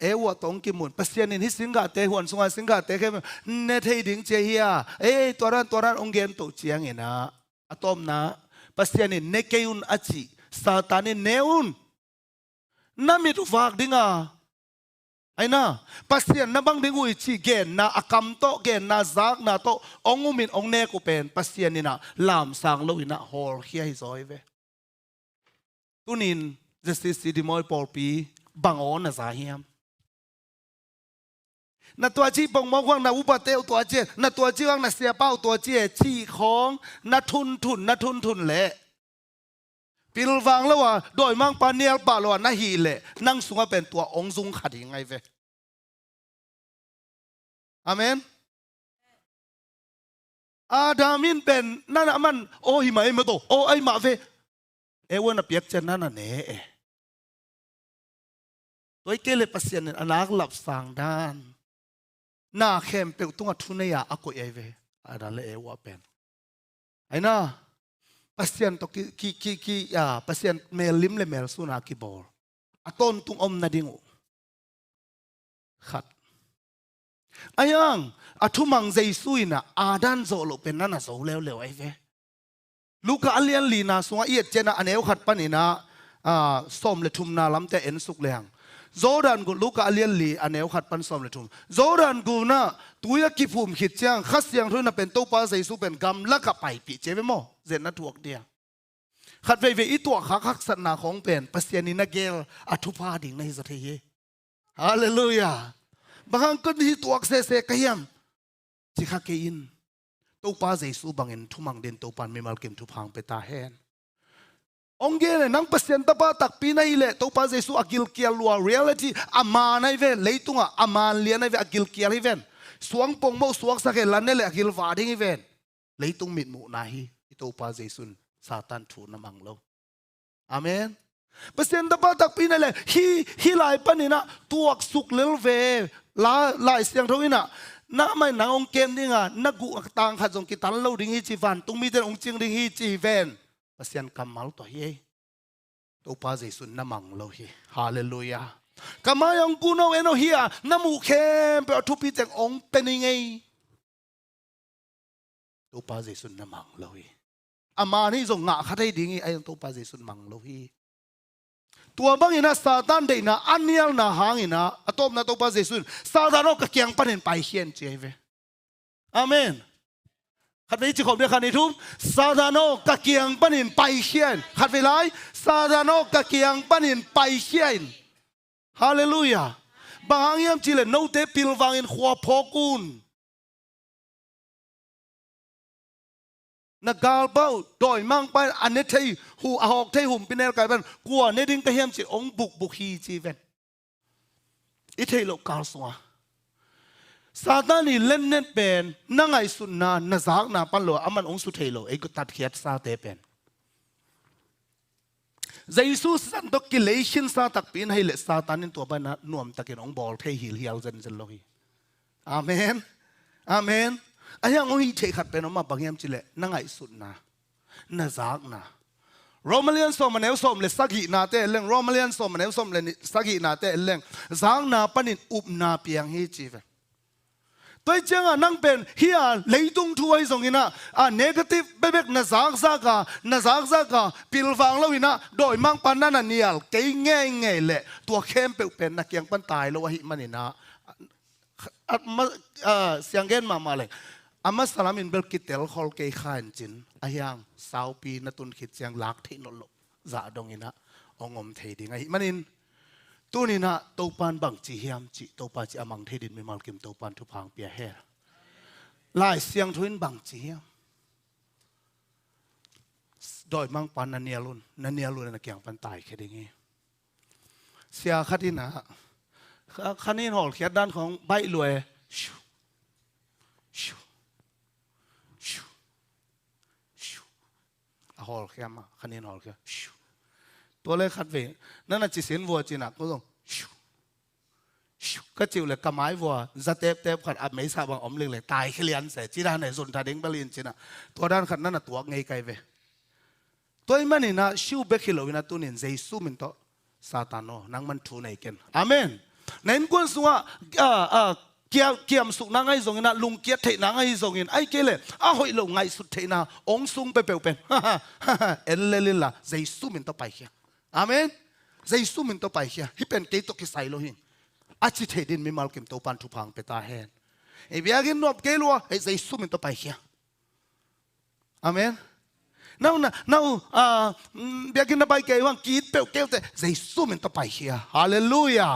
อวตองกิมุนปัสยานินฮิสิงกาเตหวนสงาสิงกาเตเข้มเนเทดิงเจียตัวรันองเกนตุเจียงเองนะอะตอมนะปัสยานินเนเกยุนอจิซาตานินเนอุนนามิตุฟากดิงาไอ้นะปัสยานนับบังดิงุยชีเกนนะอาคัมโตเกนนะซักนะโตองุมินองเนกุเป็นปัสยานินะลามสังโลวินะฮอลเฮียฮิซอยเวตุนินเจสติสดิมอยปอลปีบางอ้อนนะสาเหมนัตัวจีปงมองว่างนัอุปเตวตัวเจนัตัวจีว่างนัเสียเป้าตัวเจชีของนัทุนเละปิลวังแล้วว่าโดยมั่งปาเนียลปาลวนาฮีเละนั่งสูงเป็นตัวองซุงขัดยังไงเวอาเมนอาดามินเป็นนั่นมันโอ้หิมะไอมาโตโอ้ไอมาเววันน่ะเปียกเจนนั่นน่ะเน่ตัวเกล็ดปัสยานอนาคหลับสางด้านหน้าเข้มเปิลตุ้งทุนเนี่ยอากุยเวอาดันเลวะเป็นไอ้น่ะปัสยานตกกีปัสยานเมลิมเลเมลสุนักิบอลอะต้นตุ้งอมนาดิงูขัดไอ้ยังอะทุมังใจสุยนะอาดันโซโลเป็นนั่นน่ะโซเลวไอ้เวลูกอาเลียนลีนาสวงเอียดเจนะอันเอวขัดปนินะส้มเลทุมนาลำแต่เอ็นสุกเลียง Jordan gu luka alian li aneu khat pan som le thum Jordan gu na tuya ki phum khit chang khas yang thoi na pen to pa sei su pen gam la ka pai pi che ve mo zen na thuak dia khat ve ve i tua kha khak sat na khong pen pasian ni na gel athu pha ding nei za the ye hallelujah bang kan hi tuak se ka hiam chi kha ke in to pa sei su bangin thumang den to pan me mal kem thu phang pe ta hen ông nghe này nang pasien ta pa tak pi nai le to pa Jesu akil kia lua reality ama nai ven leitunga ama lian nai ve akil kia hi ven suang pong mo suang sa ke lan ne le akil va ding hi ven leitung mit mu na hi to pa Jesu satan thu na mang lo amen pasien ta pa tak pi nai le hi lai panina tuak suk lel ve la siang thoina na mai nang ông ken dinga na gu tang kha jong ki tan lo ding hi chi van tung mi den ông ching ding hi chi ven pasian kamal to hi to pa Jesu namang lo hi hallelujah kamay ang kuno eno hiya namu khem pe thu pi teng ong peningai to pa Jesu namang lo hi ama ni zong nga khathai dingi ay to pa Jesu mang lo hi tua bang ina satan de na anial na hangina atom na to pa Jesu satan ka kyang panin pai hian cheve amen khát về chỉ khom để khát đi thum Sadano cả kiang panin pai hiền khát về lại Sadano cả kiang panin pai hiền hallelujah bang yam chỉ là nô tế pil vang in khoa phokun na gal bao đòi mang pai anh ấy thấy hu học thấy hum pinel cái bên của nên đinh cái hiam chỉ ông bục hi chi ven ít thấy lộ cao xóa Satan ni len net pen nangai sunna nazak na panlo aman ong su thelo e ko tat khiat sa te pen Jesus san to kilation sa tak pin hai le Satan in to ba na nuam takin ong bol thei hil hial zen zen lo hi amen amen ayang ong hi thei khat pen ma bangyam chile nangai sunna nazak na Romalian som manew som le sagi na te leng Romalian som manew som le sagi na te leng zang na panin up na piang hi chi ve tôi chẳng à năng bền hia lấy tung thui giống như na negative bebek na zag ka pil vang lo ina đổi mang pan na nial cái nghe lệ tua khem pe pen na kiang pan tai lo hi manina siang gen ma le ama salamin bel kitel khol ke khan chin ayang sau pi na tun khit chiang lak the no lo za dong ina ongom thei ding hi manin tu ni na to pan bang chi hiam chi to pa chi amang the din me mal kim to pan thu phang pia he lai siang thuin bang chi hiam doi mang pan na nialun na kyang pan tai khe ding hi sia khatina khanin hol khiat dan khong bai lue hol khiam khanin hol khiaตัวเลขขัดเวนั่นน่ะจิเสียนวัวจีน่ะก็ต้องก็จิวเลยกระไม้วัวจะเตบขัดอับไม่ทราบว่าอมเลี้ยงเลยตายแค่เลี้ยนเสียจีด้านไหนส่วนทาเด้งบริเวณจีน่ะตัวด้านขัดนั่นน่ะตัวไงไกลเวตัวมันนี่นะชิวเบคิโลวินาตัวนี้เจสุมินโตซาตานโนนั่งมันทูไหนกันอาเมนในนั้นคนสัวเกี่ยมสุกนางไอ้ทรงนะลุงเกียรตินางไอ้ทรงไอ้เกล่หอยลงไงสุดเทนะองซุงไปเปลวเป็นเอ็นเลลิล่ะเจสุมินโตไปเขียอาเมนเจสุมินโตไปเขียที่เป็นเกตกิไซโลหิงอาจิเทดินมีมัลกิมโตปันทุพังเปตาเฮนไอ้เบียกินนบเกลัวไอ้เจสุมินโตไปเขียอาเมนนั่นเบียกินนบไปเกว่างกีดเปลวเกลแต่เจสุมินโตไปเขียฮาเลลูยา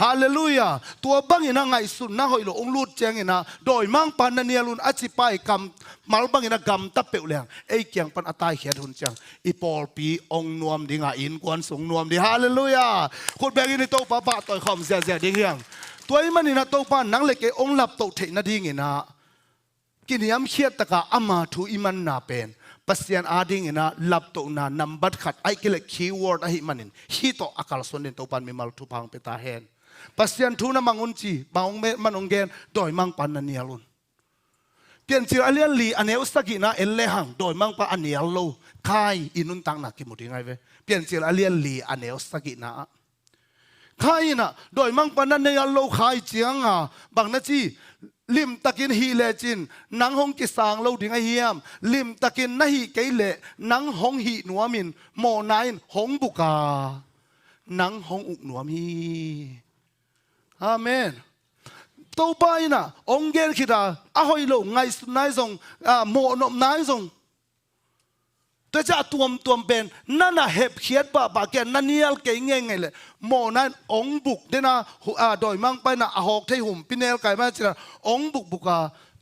ฮาเลลูยาตัวบังอินะไงสุนนะหอยโลองลูดเจงอินะโดยมังปันนันเนียลุนอาจิไปกำมัลบังอินะกำตับเปลวเลียงไอ้เกียงปันอัตายเขียทุนจังอีปอลปีองนวมดิงอินกวนสงนวมดิฮาเลลูยาคนแบกินในโต๊ะป้าต่อยคอมเสียดิงเฮียงตัวไอ้มันอินะโต๊ะป้านังเล็กองหลับโต๊ะเทนดิงอินะกินยำเขียดตะกาอามาทูอิมันนาเป็นปัสยานอาดิงอินะหลับโต๊ะนานัมบัดขัดไอ้กิเลคีย์เวิร์ดไอ้มันอินฮีโตอากาลส่วนเด่นโต๊ะป้ามีมัลทุพังเปตาเฮนpasien tu na mangun chi baung me manong gen doi mang pan na nialun Piancil alian li aneu sagi na elle hang doi mang pa anial lo khai inun tang na ki mudi ngai ve Piancil alian li aneu sagi na khai na doi mang pa na nial lo khai chiang bang na chi lim takin hi le chin nang hong ki sang lo ding a hiam lim takin na hi ke le nang hong hi nuamin mo nain hong buka นังห้องอุกหนวมฮีอาเมนตัวไปนะองเกลคิดาอาหอยโลไงสุดนายทรงโมนมนายทรงแต่จะตัวเป็นนั่นน่ะเห็บเขียดปะแกนั่นเนี่ยเก่งไงเลยโมนั้นองบุกเดนะโดยมั่งไปนะหอกที่หุ่มพิเนลไก่มาจีนะองบุก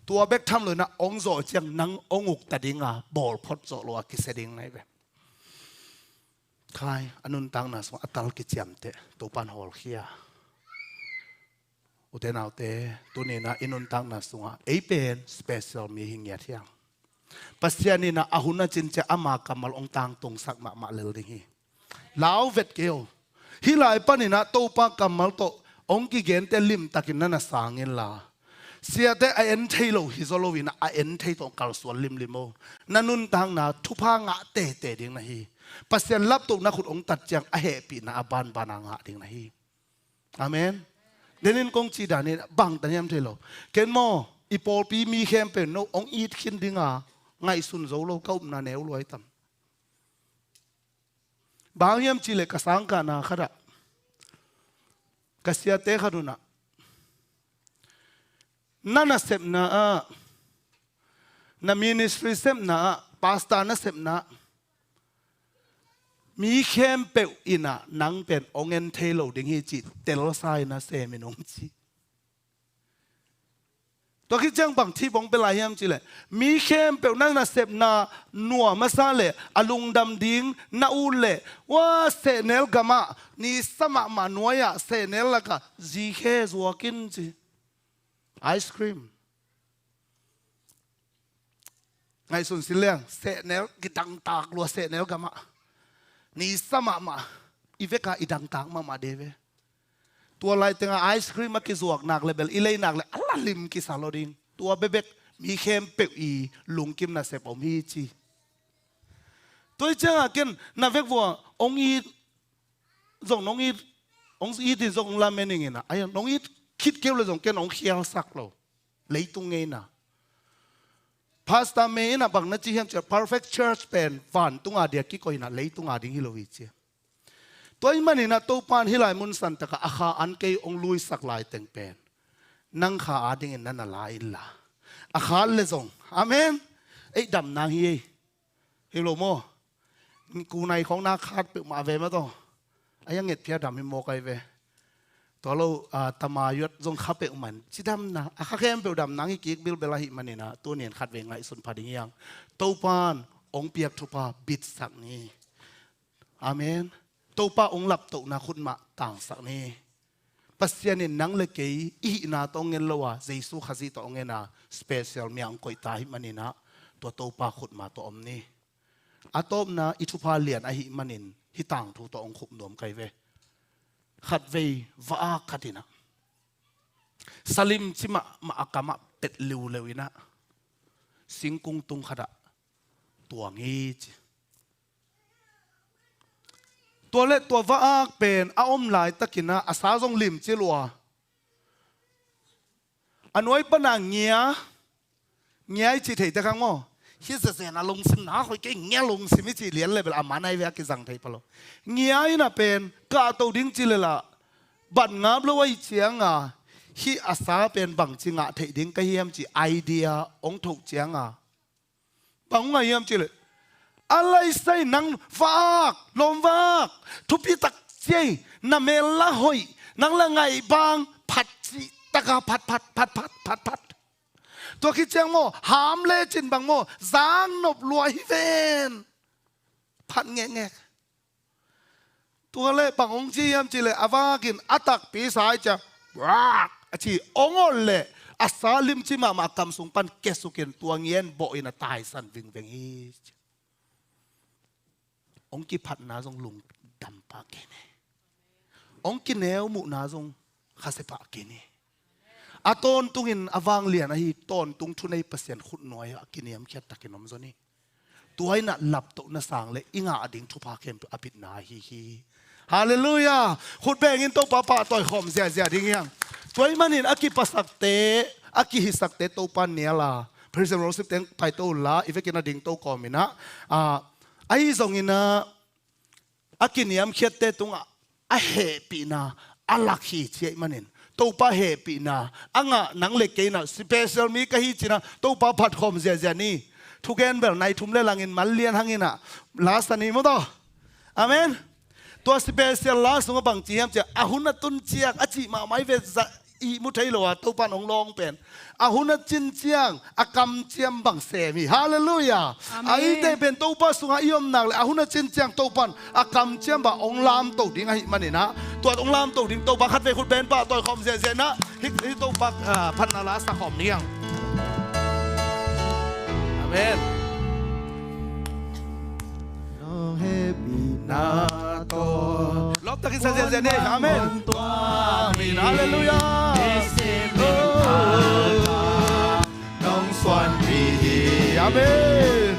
ตัวเบกทำเลยนะองโซเจียงนังองอุกแต่ดิ้งบอลพอดโซลัวกิเสดิ้งไงแบบใครอนุนตังนะสมอัตลกิจยมเตตัวปันหอลเขียอุเทนเอาเตตัวนี้นะอนุนตังนะสมเป็นสเปเชียลมีหิงเงียเที่ยงปัสยานีนะอาหุนจินจะอามากัมมัลองตังตรงสักมาเลดิฮีลาวเวทเกลฮิลายปนินะตัวปากัมมัลโตองกิเกนเตลิมตักินนั่นสางเงินลาเสียแต่ไอเอ็นเทโลฮิโซโลวินะไอเอ็นเทตองกัลส่วนลิมโมนันนุนตังนะทุพางะเตดิ่งนะฮีปัสยานรับตัวนักขุดองตัดจังอเหปีนะอบานบานางะดิ่งนะฮีอาเมนเดนินกงจีดานี่บังตันยามเทโลเกนโมอีโปปีมีเข้มเป็นโนองอีดขินดิ่งไงสุนโซโลก้มนาแนวรวยตั้มบางยามจีเลกสังกานาขระกษยาเตขรุนะนั่นเสพนะนั่นมินิสทรีเสพนะพาสต้านั่นเสพนะมีเข้มเปอินะนังเป็นองเงินเทโลดิ่งฮีจิเตลไซนะเซมินองจีตัวคิดจังบางที่บงเป็นลายยามจีเลยมีเข้มเปลนั่งน่ะเสพนาหนัวมาซาเลอลุงดำดิ้งนาอูเลว่าเสเนลกามานี่สมัครมาหนัวยะเสเนลละก็จีเคสวกินจีไอศครีมไงสุนสิเลียงเสเนลกิดังตากลัวเสเนลกามานี่สมัครมาอีเวกาอีดังตากมาเดเวตัวอะไรตั้งไอศครีมมากิจวกหนักเลยเบลอีเลยหนักเลยอะไรลิมกิสาโลดิงตัวเบ็กมีเข้มเปอีลุงกิมน่ะเสพอมฮีจีตัวเจ้ากันน่าเวกวัวองอีส่งน้องอีองอีที่ส่งลาเมนิงนะไอ้น้องอีคิดเกี่ยวเลยส่งแกน้องเขียวสักเราเลยตรงเงินนะพาสต้าเมนะบางนัดจีเฮมจะ perfect church เป็นฝันตรงอาเดียกิโกยนะเลยตรงอาดิ่งฮิโลวิเชียตัวมันนี่นะตัวปานฮิลายมุนสันตะกะอาคาอันเกยองลุยสักลายเต็งเป็นนังขาอาดิ่งนั่นน่ะลายอิลละอาคาเลซงอาเมนไอ้ดำนางฮีฮิโลโมกูในของนาคาดเปิดมาเวมาต่อไอ้ยังเงียบเพียดำให้โมกไอเวตัวเราตามายศทรงขับเปิดมันจิดำนะอาคาเข้มเปิดดำนางฮีกิกบิลเบลาหิมันนี่นะตัวเนี่ยขัดเวงไงสุนพาดิ่งยังตัวปานองเปียกทุปาบิดสักนี้อาเมนตัวป้าองหลับตัวนาคุณมาต่างสักนี้ปัสยานินนังเลกยอีนาตองเงินละวะเจสุขจิตองเงินนะสเปเชียลมีอังกอยตายมันนี่นะตัวป้าขุดมาตัวอมนี่อาตอมนะอิทุพาเลียนอหิมันนินฮิต่างถูตัวองขุบนวมไกเวขัดเววะขัดินะสลิมชิมาอากามะเป็ดลิวเลวินะสิงกุงตุงขดะตัวงี้ตัวเล็กตัวว่าเป็นอาอมหลายตะกินะอาสาทรงลิมจิลัวอันไว้ปนังเงี้ยจีเถยตะกังโมฮิสเซนะลงสินหาคอยเก่งเงี้ยลงสิมิจิเลียนเลยเป็นอามันไอเวกิจังเถยพะโลเงี้ยน่ะเป็นกาตัวดิ้งจิเลยล่ะบัดงับแล้วไว้เชียงฮิอาสาเป็นบังจิงะเถยดิ้งก็เฮียมจีไอเดียองถูกเชียงบังไงเฮียมจิเลยอะไรใส่นังฟากลมฟากทุบพิตักเจนาเมล่าหอยนังละไงบางผัดจิตะกาผัดตัวคิดเจียงโมหามเลจินบางโมจางนบลวยเวนผัดแงะตัวเล่บางองค์จียมจิเลอาวากินอัตักปีสายจะรักจีองอเล่อาสาลิมจิมากำสุงปันเกสุกินตัวเงียนโบอินาตายสันวิงเวงฮีองกิพัดนาจงลุงดำปากเกเนองกินแนวมุนาจงข้าเสปากเกเนอาตอนตุงินอวังเลียนฮีตอนตุงทุนในเปอร์เซ็นต์ขุดน้อยกินยามเขียดตะกินนมจนี่ตัวให้น่ะหลับตกน่ะสางเลยอิงอาดิ่งทุพาเข้มอภินาฮีฮาเลลูยาขุดแบงินตัวป้าต่อยขอมเสียดิ่งยังตัวให้มันเห็นอากิปัสสักเตอากิหิสักเตตัวปันเนียล่ะพระเจ้าเราสิบเต็งไทโตล่ะอีเวกินาดิ่งตัวกอมินะไอ้ส่งอินะอากินยามเขียดเตตุง a happy na alakhi che manin to pa happy na anga nang le ke na special mi ka hi china to pa phat khom zia ni thuken bel nai thum le langin malian hangina last ani mo to amen to special last ngo bang chiam che ahuna tun chiak achi ma mai ve i mu thei lo to pa nong long pen ahuna chin chiang akam chiam bang se mi hallelujah ai te pen to pa sunga iom nak le ahuna chin chiang to pan akam chiam ba ong lam to ding hi manina to ong lam to ding to ba khat ve khut pen pa to khom se na hi to pa phan na la sa khom niang amen no happy na to lop ta ki sa se ne amen amen hallelujah nong xoan vì amen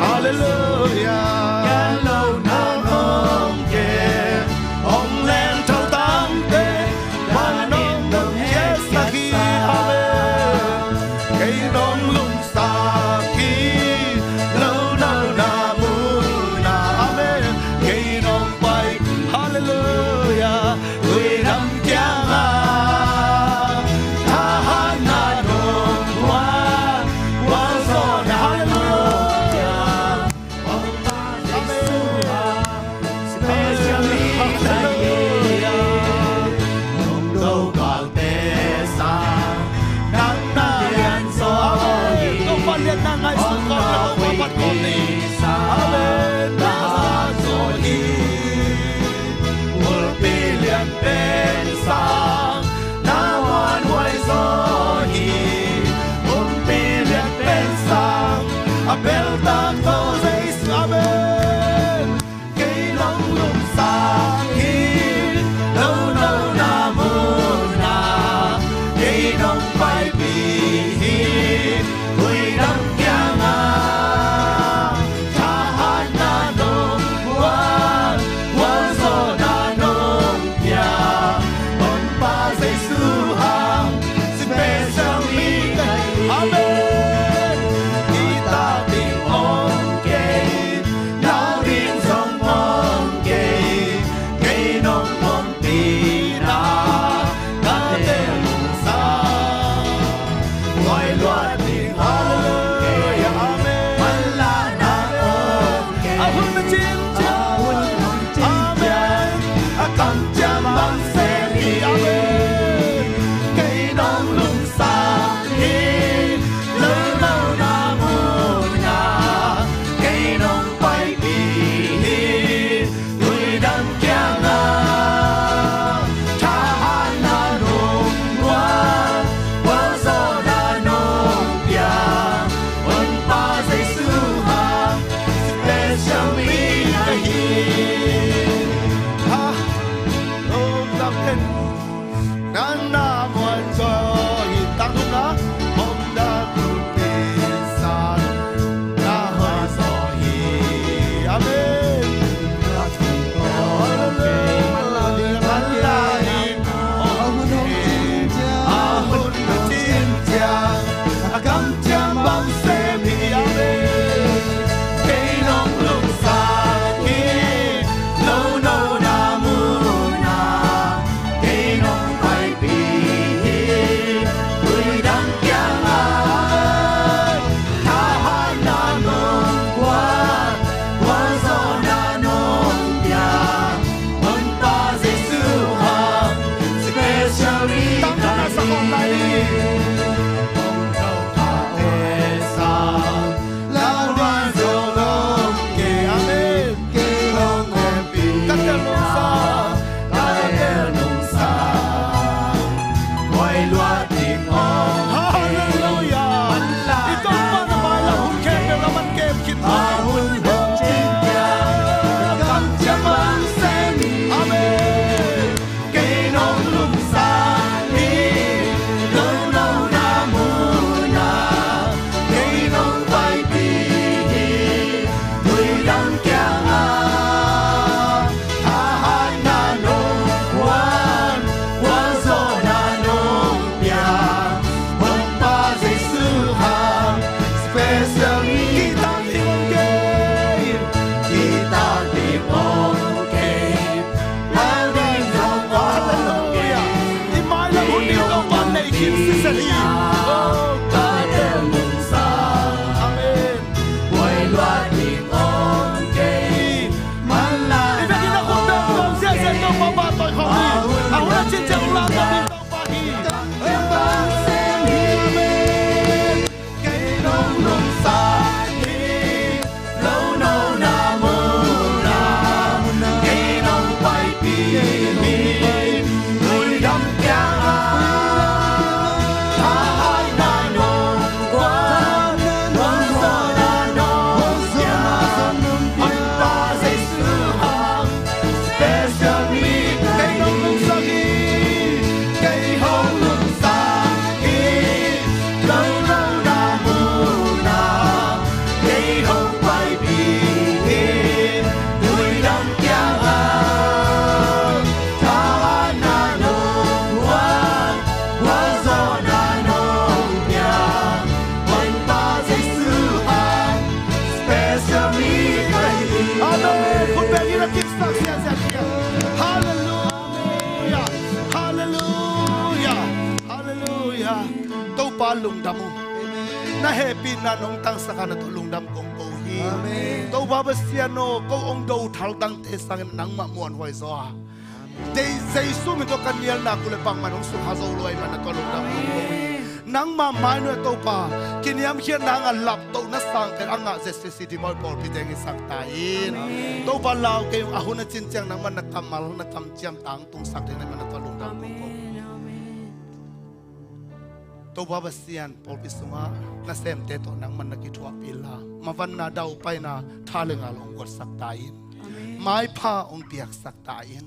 hallelujah ngàn lâu na nong ke ông lên thâu tam te quan nong nong yes sa khi amen cây nong lung sa khi lâu lâu na mu na amen cây nong bay hallelujah người nằm giang kim si sa hi ta đều mừng sa amen quay loạt tình ôm cây man la ibe kina ko be ko sia sia to pa ba to ho hi a hu chin chang la to bi to pa hi em vang xem hi cây nông nông sa hi lâu nâu na mô na cây nông Khai Pi người đâm keng a tha hai na nông quan quan do na nông gia anh ta dây sư hàng special me cây nông nông sa hi cây hồng nông sa hi lâu lâu na mô na cây hồng Khai Pi người đâm keng a tha hai na nông quan quan do na nông gia anh ta dây sư hàng special me Khai Pi amen kun be kina kim sa sia sia sia hallelujah hallelujah hallelujah to pa lung damu na happy na nong tang sa kana to lung dam kong ko hi to ba ba sia no ko ong do thal tang te sang nang ma muan hoi zo a dei sei su mi to kan yel na ku le pang manong su ha zo loi man na to lung dam kong ko hi nang ma mai no to pa kiniam hian nang a lap to na sang kan anga je se si di moi por pi deng i sak ta in to pa lao ke a hu na chin chang nang man na kamal na kam chiam tang tung sak te na man na to lung dam kong ko to ba ba sian por pi sunga na sem te to nang man na ki thua pi la ma van na dau pai na tha le nga long ko sak ta in mai pha ong piak sak ta in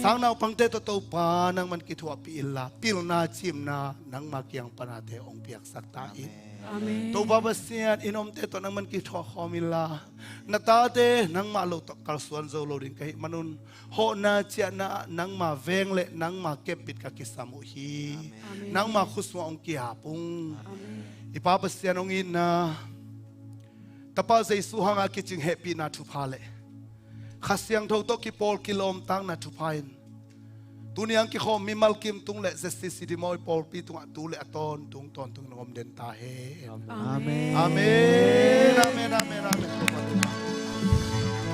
sang nau pang te to pa nang man ki thua pi la pil na chim na nang ma kyang pa na te ong piak sak ta in to ba ba sian inom te to nang man ki thua khomila na ta te nang ma lo to kal suan zo lo ring kai manun ho na chia na nang ma veng le nang ma ke pit ka ki samu hi nang ma khuswa ong ki apung ipa ba sian ong in na tapa zai su hanga ki ching happy na thu pha le khasiang tho to ki pol kilom tang na thu phain tuniang ki khom mi mal kim tung le zesti si di moi pol pi tung tu le aton tung ton tung ngom den ta he amen amen amen amen amen